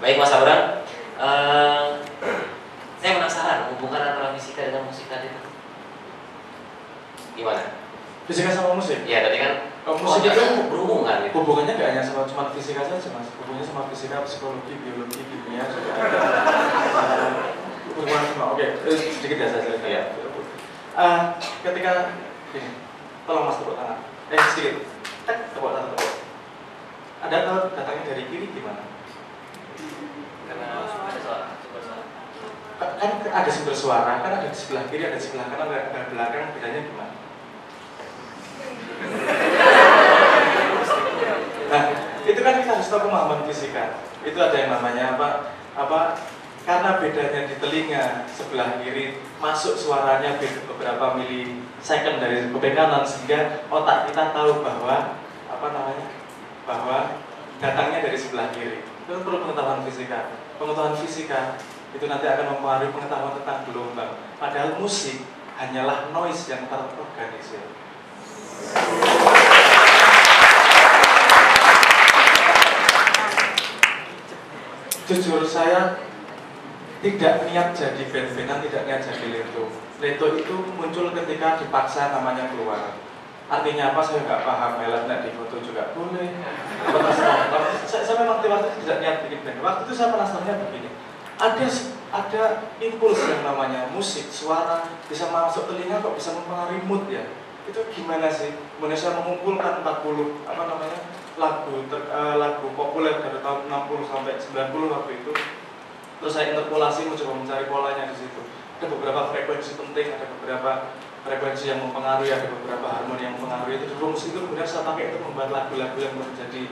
Baik Mas Abraham, saya penasaran hubungan antara fisika dengan musik tadi itu gimana? Fisika sama musik? Ya tadi kan musik itu berhubungan gitu. Hubungannya nggak hanya sama cuma fisika saja mas, hubungannya sama fisika, psikologi, biologi, kimia juga ada. Hubungan sama, oke, sedikit ya saya cerita. Ya. Ketika ini, tolong mas tepuk tangan. Sedikit, tepuk tangan, tepuk. Ada tahu datangnya dari kiri gimana? Karena ada suara, sumber suara. Kan ada sumber suara, kan ada di sebelah kiri, ada di sebelah kanan, ada di belakang, bedanya gimana? Nah, itu kan kita harus tahu pemahaman fisika. Itu ada yang namanya apa? Karena bedanya di telinga sebelah kiri masuk suaranya beberapa milisecond dari kuping kanan, sehingga otak kita tahu bahwa bahwa datangnya dari sebelah kiri. Itu perlu pengetahuan fisika. Pengetahuan fisika itu nanti akan mempengaruhi pengetahuan tentang gelombang. Padahal musik hanyalah noise yang terorganisir. Jujur saya tidak niat jadi band-bandan, tidak niat jadi Leto. Leto itu muncul ketika dipaksa namanya keluar. Artinya apa saya nggak paham, melatnya di foto juga boleh. Saya memang waktu tidak niat bikin band. Waktu itu saya penasarannya begini. Ada impuls yang namanya musik, suara bisa masuk telinga kok bisa mempengaruhi mood ya. Itu gimana sih? Indonesia mengumpulkan 40 lagu populer dari tahun 60 sampai 90 waktu itu. Terus saya interpolasi mencoba mencari polanya di situ. Ada beberapa frekuensi penting, ada beberapa frekuensi yang mempengaruhi, ada beberapa harmoni yang mempengaruhi. Itu rumus itu kemudian saya pakai untuk membuat lagu-lagu yang menjadi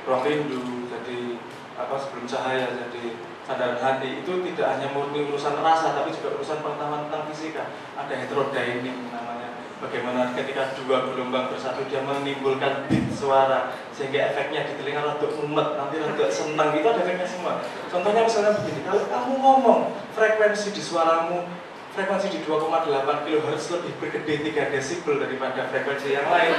Ruang Rindu, jadi Sebelum Cahaya, jadi Sandaran Hati. Itu tidak hanya murni urusan rasa, tapi juga urusan pengetahuan tentang fisika. Ada heterodynamic namanya. Bagaimana ketika dua gelombang bersatu dia menimbulkan beat suara sehingga efeknya di telinga rada mumet, nanti rada senang, itu ada efeknya semua. Contohnya misalnya begini, kalau kamu ngomong frekuensi di suaramu, frekuensi di 2,8 kHz lebih bergede 3 desibel daripada frekuensi yang lain.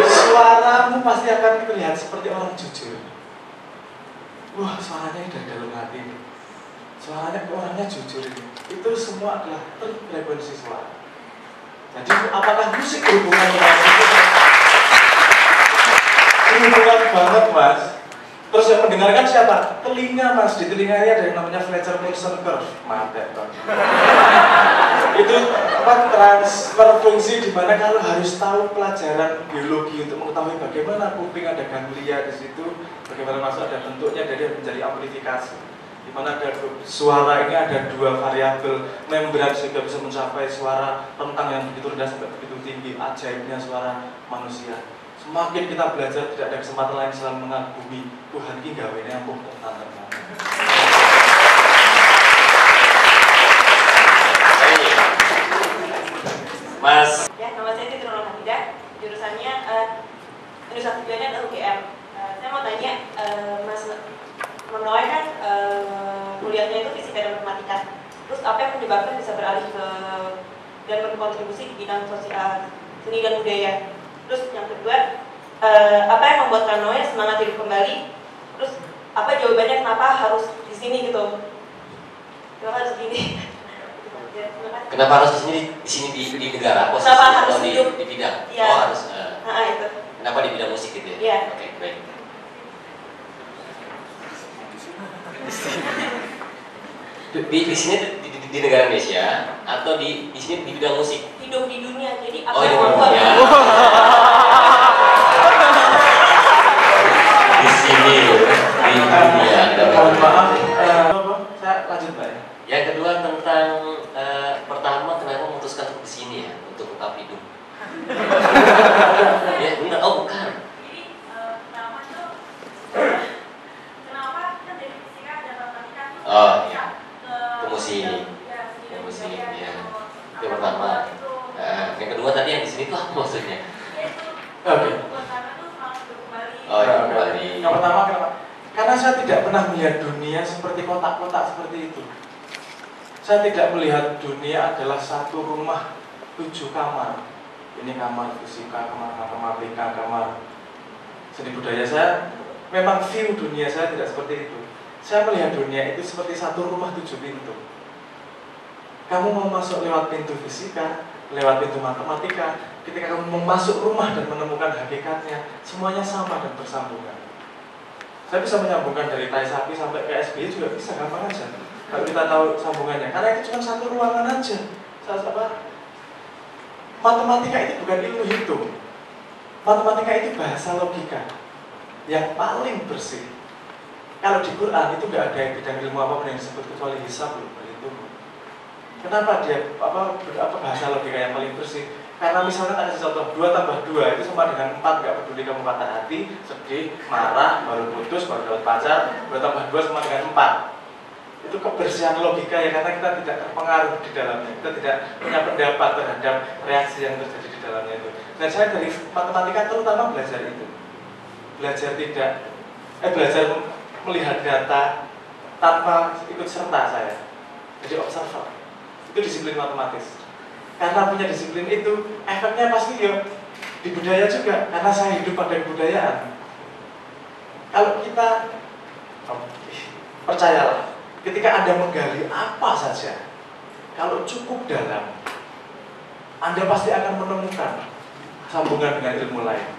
Suaramu pasti akan terlihat seperti orang jujur. Wah, suaranya dari dalam hati ini. Suaranya orangnya jujur ini. Itu semua adalah frekuensi suara. Jadi apakah musik berhubungan dengan itu? Berhubungan banget mas. Terus yang mendengarkan siapa? Telinga mas. Di telinganya ada yang namanya Fletcher-Wilson curve. Mantap kan? Itu transfer fungsi di mana kalau harus tahu pelajaran biologi untuk mengetahui bagaimana kuping ada ganglia di situ, bagaimana masuk ada bentuknya, jadi menjadi amplifikasi. Di mana ada suara ini ada dua variabel membran sehingga bisa mencapai suara rentang yang begitu rendah sampai begitu tinggi. Ajaibnya suara manusia. Semakin kita belajar tidak ada kesempatan lain selain mengagumi Tuhan ini gawene ampuh tenan-tenan. Mas. Ya, nama saya Siti Nurul Hamidah, jurusannya jurusan tujuannya adalah UGM. Saya mau tanya, Mas Manoy kan kuliahnya itu fisika dan matematika. Terus apa yang menyebabkan bisa beralih ke dan berkontribusi di bidang sosial, seni dan budaya? Terus yang kedua, apa yang membuat Manoy semangat hidup kembali? Terus apa jawabannya kenapa harus di sini gitu? Kenapa harus gini? Kenapa harus di sini di negara? Kenapa harus di bidang? Ya. Oh harus. Itu. Kenapa di bidang musik gitu ya? Iya. Oke, baik. Di sini di negara Indonesia atau di sini di bidang musik? Hidup di dunia, jadi apa Oh, yang hidup di membuat? dunia. Di sini di dunia. Mohon maaf, saya lanjut Pak ya. Yang kedua tentang pertama kenapa memutuskan untuk di sini ya, untuk tetap hidup? Ya, benar. Oh, bukan. Jadi pertama tuh kenapa kan dari fisika dan matematika tuh Oh, bisa iya. Ke musik. Ke musik, ya. Itu pertama. Yang kedua tadi yang di sini tuh apa maksudnya? Oke. Oh, ya, kembali. Yang pertama kenapa? Karena saya tidak pernah melihat dunia seperti kotak-kotak seperti itu. Saya tidak melihat dunia adalah satu rumah 7 kamar. Ini kamar fisika, kamar matematika, kamar seni budaya. Saya memang view dunia saya tidak seperti itu. Saya melihat dunia itu seperti satu rumah 7 pintu. Kamu mau masuk lewat pintu fisika, lewat pintu matematika, ketika kamu mau masuk rumah dan menemukan hakikatnya, semuanya sama dan bersambungan. Saya bisa menyambungkan dari tai sapi sampai ke SBY juga bisa, gampang aja. Kalau kita tahu sambungannya, karena itu cuma satu ruangan aja. Matematika itu bukan ilmu hitung. Matematika itu bahasa logika yang paling bersih. Kalau di Quran itu nggak ada bidang ilmu apapun yang disebut kecuali hisab, berhitung. Kenapa dia bahasa logika yang paling bersih? Karena misalnya tak kasih contoh 2 tambah 2 itu sama dengan 4, nggak peduli kamu patah hati, sedih, marah, baru putus, baru dapat pacar, 2 tambah 2 sama dengan 4. Itu kebersihan logika ya, karena kita tidak terpengaruh di dalamnya, kita tidak punya pendapat terhadap reaksi yang terjadi di dalamnya itu. Dan saya dari matematika terutama belajar itu, belajar melihat data tanpa ikut serta saya, jadi observer. Itu disiplin matematis. Karena punya disiplin itu, efeknya pasti ya di budaya juga, karena saya hidup pada kebudayaan. Kalau kita percayalah, ketika Anda menggali apa saja, kalau cukup dalam, Anda pasti akan menemukan sambungan dengan ilmu lain.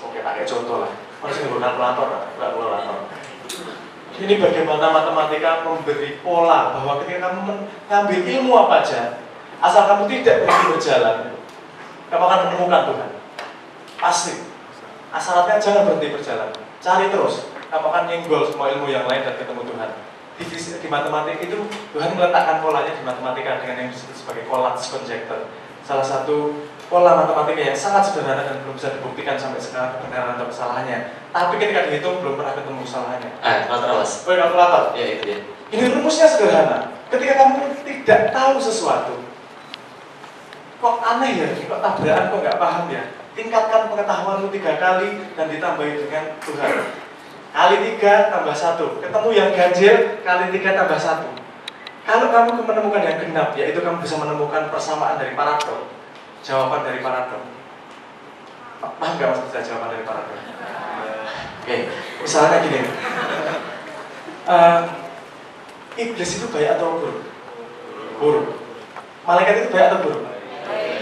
Oke, pakai contoh lah. Harus menggunakan kalkulator. Ini bagaimana matematika memberi pola bahwa ketika kamu mengambil ilmu apa aja, asal kamu tidak berhenti berjalan, kamu akan menemukan Tuhan. Pasti. Syaratnya jangan berhenti berjalan. Cari terus. Kamu akan nyenggol semua ilmu yang lain dan ketemu Tuhan. Di matematika itu Tuhan meletakkan polanya di matematika dengan yang disebut sebagai collapse conjecture. Salah satu pola matematika yang sangat sederhana dan belum bisa dibuktikan sampai sekarang kebenaran atau kesalahannya. Tapi ketika dihitung belum pernah ketemu kesalahannya. Kalkulator mas. Oh, kalkulator. Ya itu dia. Ini rumusnya sederhana. Ketika kamu tidak tahu sesuatu, kok aneh ya, kok tabrakan, kok nggak paham ya, tingkatkan pengetahuanmu 3 kali dan ditambahi dengan Tuhan. Kali 3 tambah 1. Ketemu yang ganjil, kali 3 tambah 1. Kalau kamu menemukan yang genap, yaitu kamu bisa menemukan persamaan dari paradok, jawaban dari paradok. Paham nggak maksud saya jawaban dari paradok? Oke, misalnya gini. Iblis itu baik atau buruk? Buruk. Malaikat itu baik atau buruk?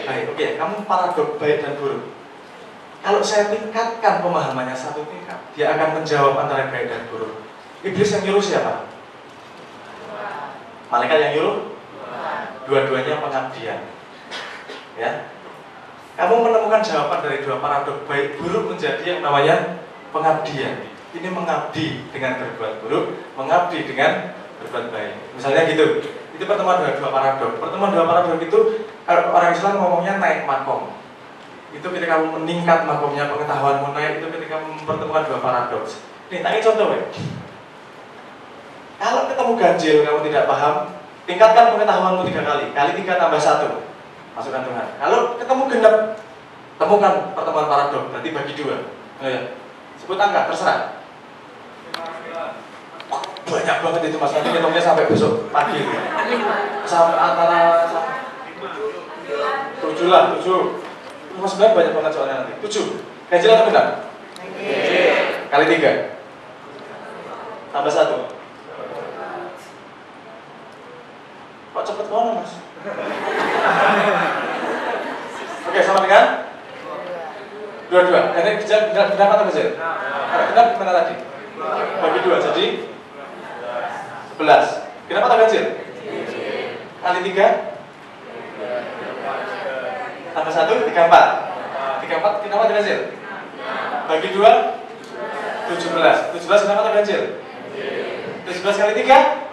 Baik. Oke, kamu paradok baik dan buruk. Kalau saya tingkatkan pemahamannya 1 tingkat, dia akan menjawab antara baik dan buruk. Iblis yang nyuruh siapa? Malaikat yang nyuruh? Dua-duanya pengabdian. Ya. Kamu menemukan jawaban dari 2 paradok baik buruk menjadi yang namanya pengabdian. Ini mengabdi dengan berbuat buruk, mengabdi dengan berbuat baik. Misalnya gitu. Itu pertemuan 2 paradok. Pertemuan 2 paradok itu kalau orang Islam ngomongnya naik makom. Itu ketika kamu meningkat makomnya, pengetahuanmu naik, itu ketika kamu mempertemukan 2 paradoks. Nih, tanya contoh ya. Kalau ketemu ganjil, kamu tidak paham, tingkatkan pengetahuanmu 3 kali. Kali 3 tambah 1. Masukkan Tuhan. Kalau ketemu genap, temukan pertemuan paradok, berarti bagi 2. Oh ya. Sebut angka, terserah. Banyak banget itu mas, nanti hitungnya sampai besok pagi. Sampai antara 7 lah, 7. Cuma 9 banyak banget soalnya nanti. 7. Ganjil atau genap? Ganjil. Kali 3. Tambah 1. Kok cepet banget mas? Oke, sama dengan? 2. Ini genap atau ganjil? Kalau genap gimana tadi? Bagi 2, jadi 11. Genap atau ganjil? Kali 3? Tambah 1, 34. 34, kenapa ganjil? Bagi 2, 17. 17 kenapa ganjil? 17 kali 3?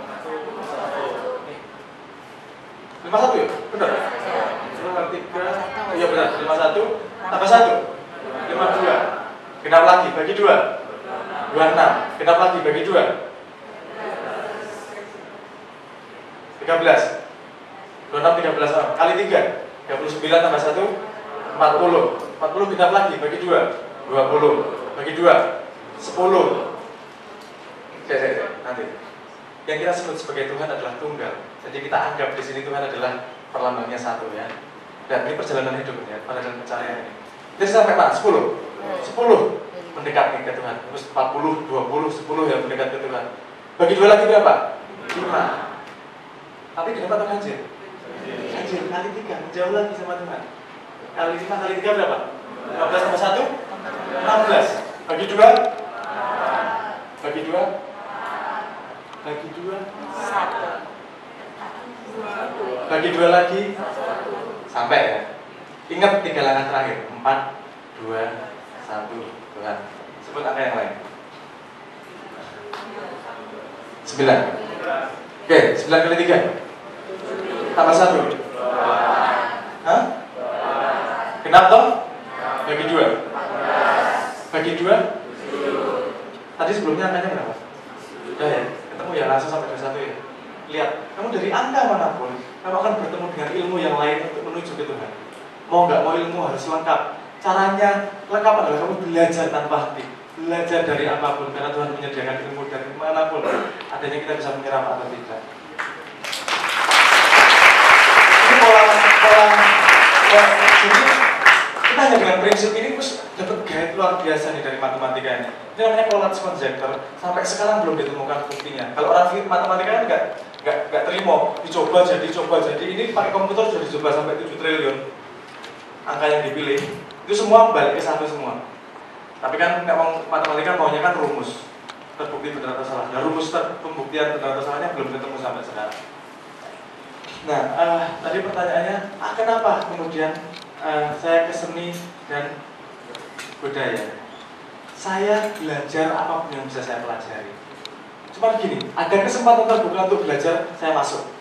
51 ya? Benar? 5 kali 3, iya benar, 51. Tambah 1, 52. Kenapa lagi? Bagi 2, 26. Kenapa lagi? Bagi 2, 13. 26, 13 kali 3. 39 tambah 1, 40. 40 genap lagi, bagi 2, 20. Bagi 2, 10. Nanti. Yang kita sebut sebagai Tuhan adalah tunggal. Jadi kita anggap di sini Tuhan adalah perlambangnya 1 ya. Dan ini perjalanan hidup ya, pada dalam pencarian ini. Jadi sampai mana? 10. 10. mendekat nih ke Tuhan. Terus 40, 20, 10 ya mendekat ke Tuhan. Bagi 2 lagi berapa? 5. Tapi genap atau ganjil? Ganjil, kali 3, jauh lagi sama Tuhan. Kali 5 kali 3 berapa? 15 tambah 1? 16. Bagi 2? Bagi 2? Bagi 2? 1. Bagi 2 lagi? Sampai ya? Ingat 3 langkah terakhir. 4, 2, 1. Tuhan. Sebut angka yang lain. 9. Oke, 9 kali 3. Tambah 1. Hah? Genap toh? Bagi 2. Bagi 2. Tadi sebelumnya angkanya berapa? Udah ya, ketemu ya langsung sampai 21 ya. Lihat, kamu dari angka manapun, kamu akan bertemu dengan ilmu yang lain untuk menuju ke Tuhan. Mau nggak mau ilmu harus lengkap. Caranya lengkap adalah kamu belajar tanpa henti. Belajar dari apapun, karena Tuhan menyediakan ilmu dari manapun. Adanya kita bisa menyerap atau tidak. Ini pola jadi kita hanya dengan prinsip ini terus dapat guide luar biasa nih dari matematika ini. Ini namanya Collatz conjecture. Sampai sekarang belum ditemukan buktinya. Kalau orang matematika kan nggak terima, dicoba jadi. Ini pakai komputer sudah dicoba sampai 7 triliun angka yang dipilih. Itu semua balik ke satu semua. Tapi kan matematika maunya kan rumus terbukti benar atau salah. Nah, rumus pembuktian benar atau salahnya belum ketemu sampai sekarang. Nah, tadi pertanyaannya, kenapa kemudian saya ke seni dan budaya? Saya belajar apapun yang bisa saya pelajari. Cuma gini, ada kesempatan terbuka untuk belajar, saya masuk.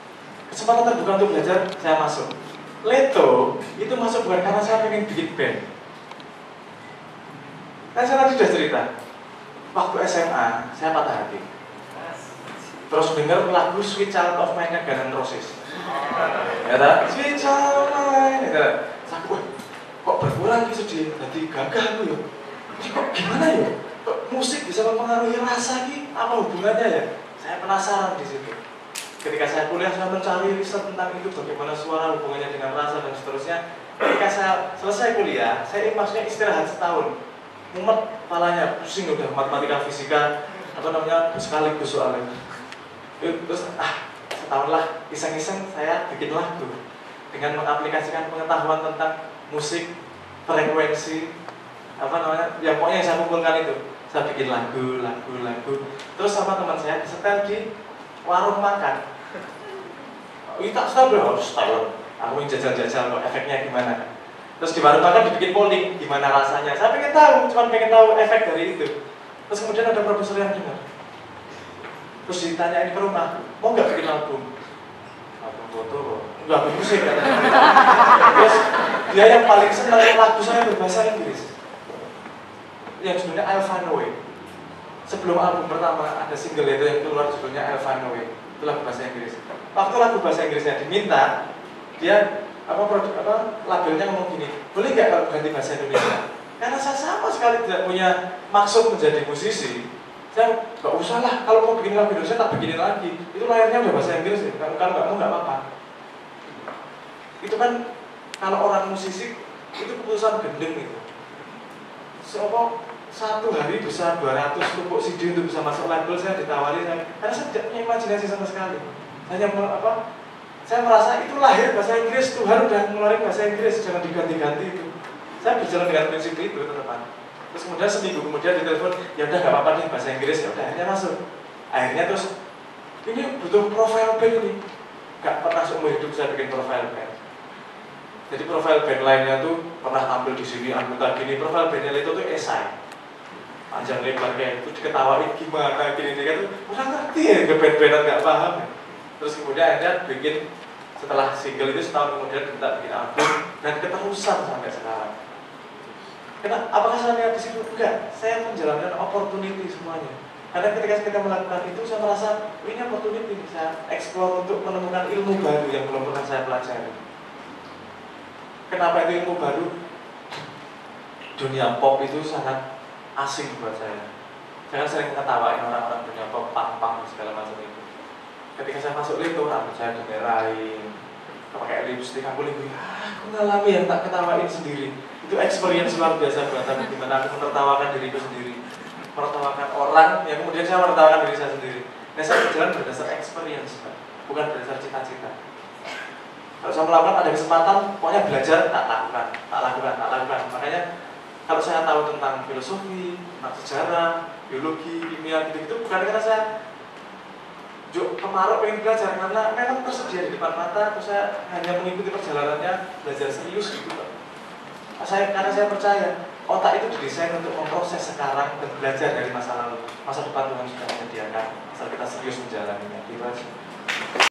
Kesempatan terbuka untuk belajar, saya masuk. Leto itu masuk bukan karena saya pengen bikin band. Kan saya tadi sudah cerita, waktu SMA saya patah hati. Terus dengar lagu Sweet Child of Mine-nya Guns N' Roses. Ya tak? Sweet Child of Mine. Ya tak? Kok berkurang gitu sedih, nanti gagah aku ya. Kok gimana ya? Kok musik bisa mempengaruhi rasa ini? Apa hubungannya ya? Saya penasaran di situ. Ketika saya kuliah, saya mencari riset tentang itu, bagaimana suara hubungannya dengan rasa dan seterusnya. Ketika saya selesai kuliah, saya maksudnya istirahat setahun. Mumet kepalanya, pusing udah matematika, fisika, sekaligus soalnya. Terus setahun lah, iseng-iseng saya bikin lagu dengan mengaplikasikan pengetahuan tentang musik, frekuensi, ya pokoknya yang saya kumpulkan itu. Saya bikin lagu. Terus sama teman saya disetel di warung makan. Tak setahun, aku ingin jajal-jajal kok efeknya gimana. Terus di warung makan dibikin polling, gimana rasanya. Saya pengen tahu, cuma pengen tahu efek dari itu. Terus kemudian ada profesor yang dengar. Terus ditanyain ke rumah, mau nggak bikin album? Album foto, nggak musik katanya. Terus dia yang paling senang lagu saya berbahasa Inggris. Yang judulnya I'll Find a Way. Sebelum album pertama ada single itu yang keluar judulnya I'll Find a Way. Itu lagu bahasa Inggris. Waktu lagu bahasa Inggrisnya diminta, dia labelnya ngomong gini, boleh nggak kalau ganti bahasa Indonesia? Karena saya sama sekali tidak punya maksud menjadi musisi. Saya nggak usah lah, kalau mau bikin lagu Indonesia tak bikinin lagi. Itu layarnya udah bahasa Inggris ya. Kalau nggak mau nggak apa-apa. Itu kan kalau orang musisi itu keputusan gendeng itu. Satu hari bisa 200 lubuk CD untuk bisa masuk label, saya ditawari, karena saya tidak punya imajinasi sama sekali. Hanya saya merasa itu lahir bahasa Inggris, Tuhan udah ngeluarin bahasa Inggris, jangan diganti-ganti itu. Saya berjalan dengan prinsip itu teman-teman. Terus kemudian seminggu kemudian ditelepon, ya udah nggak apa-apa nih bahasa Inggris, ya udah akhirnya masuk. Akhirnya terus ini butuh profile band ini, nggak pernah seumur hidup saya bikin profile band. Jadi profile band lainnya tuh pernah tampil di sini anggota gini, profile bandnya itu tuh esai. Panjang lebar kayak itu diketawain gimana gini kan tuh kurang ngerti ya ke band-bandan nggak paham. Terus kemudian akhirnya bikin setelah single itu setahun kemudian kita bikin album dan keterusan sampai sekarang. Apakah saya lihat di situ? Enggak, saya menjalankan opportunity semuanya. Karena ketika kita melakukan itu saya merasa ini opportunity bisa explore untuk menemukan ilmu baru yang belum pernah saya pelajari. Kenapa itu ilmu baru? Dunia pop itu sangat asing buat saya. Saya sering ketawain orang-orang dunia pop, pang-pang segala macam itu. Ketika saya masuk itu, rambut saya dimerahin, pakai lipstick, aku aku ngalami yang tak ketawain sendiri. Itu experience luar biasa buat aku, gimana aku menertawakan diriku sendiri, menertawakan orang, yang kemudian saya menertawakan diri saya sendiri. Nah, saya berjalan berdasar experience, Pak, bukan berdasar cita-cita. Kalau saya melakukan ada kesempatan, pokoknya belajar, tak lakukan. Makanya kalau saya tahu tentang filosofi, tentang sejarah, biologi, kimia, gitu-gitu, bukan karena saya kemaruk pengen belajar, karena memang tersedia di depan mata, terus saya hanya mengikuti perjalanannya, belajar serius gitu, Pak. Karena saya percaya otak itu didesain untuk memproses sekarang dan belajar dari masa lalu. Masa depan Tuhan sudah menyediakan, asal kita serius menjalaninya. Gitu aja.